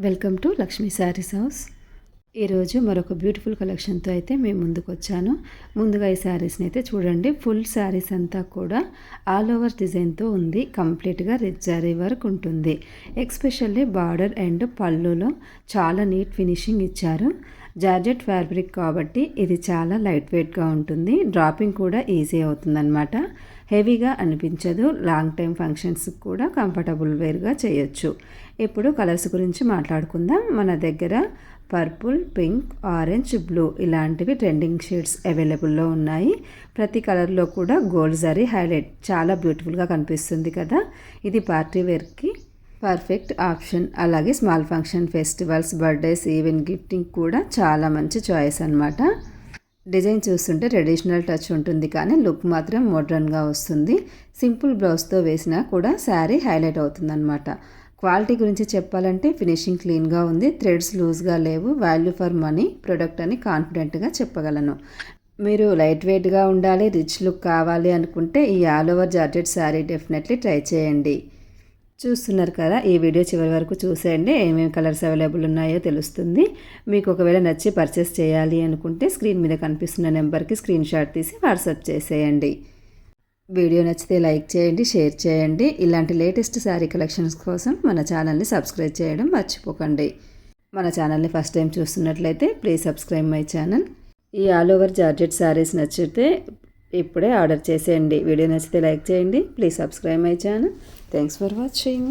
Welcome to Lakshmi saris house. ఈరోజు మరొక beautiful కలెక్షన్తో అయితే మేము ముందుకు వచ్చాను. ముందుగా ఈ శారీస్ని అయితే చూడండి. ఫుల్ శారీస్ అంతా కూడా ఆల్ ఓవర్ డిజైన్తో ఉంది. కంప్లీట్గా రిచ్ జరీ వర్క్ ఉంటుంది. ఎక్స్పెషల్లీ బార్డర్ అండ్ పళ్ళులో చాలా నీట్ ఫినిషింగ్ ఇచ్చారు. జార్జెట్ ఫ్యాబ్రిక్ కాబట్టి ఇది చాలా లైట్ వెయిట్గా ఉంటుంది. డ్రాపింగ్ కూడా ఈజీ అవుతుందన్నమాట. హెవీగా అనిపించదు. లాంగ్ టైం ఫంక్షన్స్కి కూడా కంఫర్టబుల్ వేర్గా చేయొచ్చు. ఇప్పుడు కలర్స్ గురించి మాట్లాడుకుందాం. మన దగ్గర పర్పుల్, పింక్, ఆరెంజ్, బ్లూ ఇలాంటివి ట్రెండింగ్ షేడ్స్ అవైలబుల్లో ఉన్నాయి. ప్రతి కలర్లో కూడా గోల్డ్ జరీ హైలైట్ చాలా బ్యూటిఫుల్గా కనిపిస్తుంది కదా. ఇది పార్టీ వేర్కి పర్ఫెక్ట్ ఆప్షన్. అలాగే small function, festivals, birthdays, even gifting కూడా చాలా మంచి చాయిస్ అన్నమాట. డిజైన్ చూస్తుంటే ట్రెడిషనల్ టచ్ ఉంటుంది, కానీ లుక్ మాత్రం మోడ్రన్గా వస్తుంది. సింపుల్ బ్లౌజ్తో వేసినా కూడా శారీ హైలైట్ అవుతుందన్నమాట. క్వాలిటీ గురించి చెప్పాలంటే ఫినిషింగ్ క్లీన్గా ఉంది. థ్రెడ్స్ లూజ్గా లేవు. వాల్యూ ఫర్ మనీ ప్రోడక్ట్ అని కాన్ఫిడెంట్గా చెప్పగలను. మీరు లైట్ వెయిట్గా ఉండాలి, రిచ్ లుక్ కావాలి అనుకుంటే ఈ all over georgette sari definitely try చేయండి. చూస్తున్నారు కదా, ఈ వీడియో చివరి వరకు చూసేయండి. ఏమేమి కలర్స్ అవైలబుల్ ఉన్నాయో తెలుస్తుంది. మీకు ఒకవేళ నచ్చి పర్చేస్ చేయాలి అనుకుంటే స్క్రీన్ మీద కనిపిస్తున్న నెంబర్కి స్క్రీన్ షాట్ తీసి వాట్సాప్ చేసేయండి. వీడియో నచ్చితే లైక్ చేయండి, షేర్ చేయండి. ఇలాంటి లేటెస్ట్ శారీ కలెక్షన్స్ కోసం మన ఛానల్ని సబ్స్క్రైబ్ చేయడం మర్చిపోకండి. మన ఛానల్ని ఫస్ట్ టైం చూస్తున్నట్లయితే ప్లీజ్ సబ్స్క్రైబ్ మై ఛానల్. ఈ ఆల్ ఓవర్ జార్జెట్ శారీస్ నచ్చితే ఇప్పుడే ఆర్డర్ చేసేయండి. వీడియో నచ్చితే లైక్ చేయండి. Please subscribe my channel. Thanks for watching.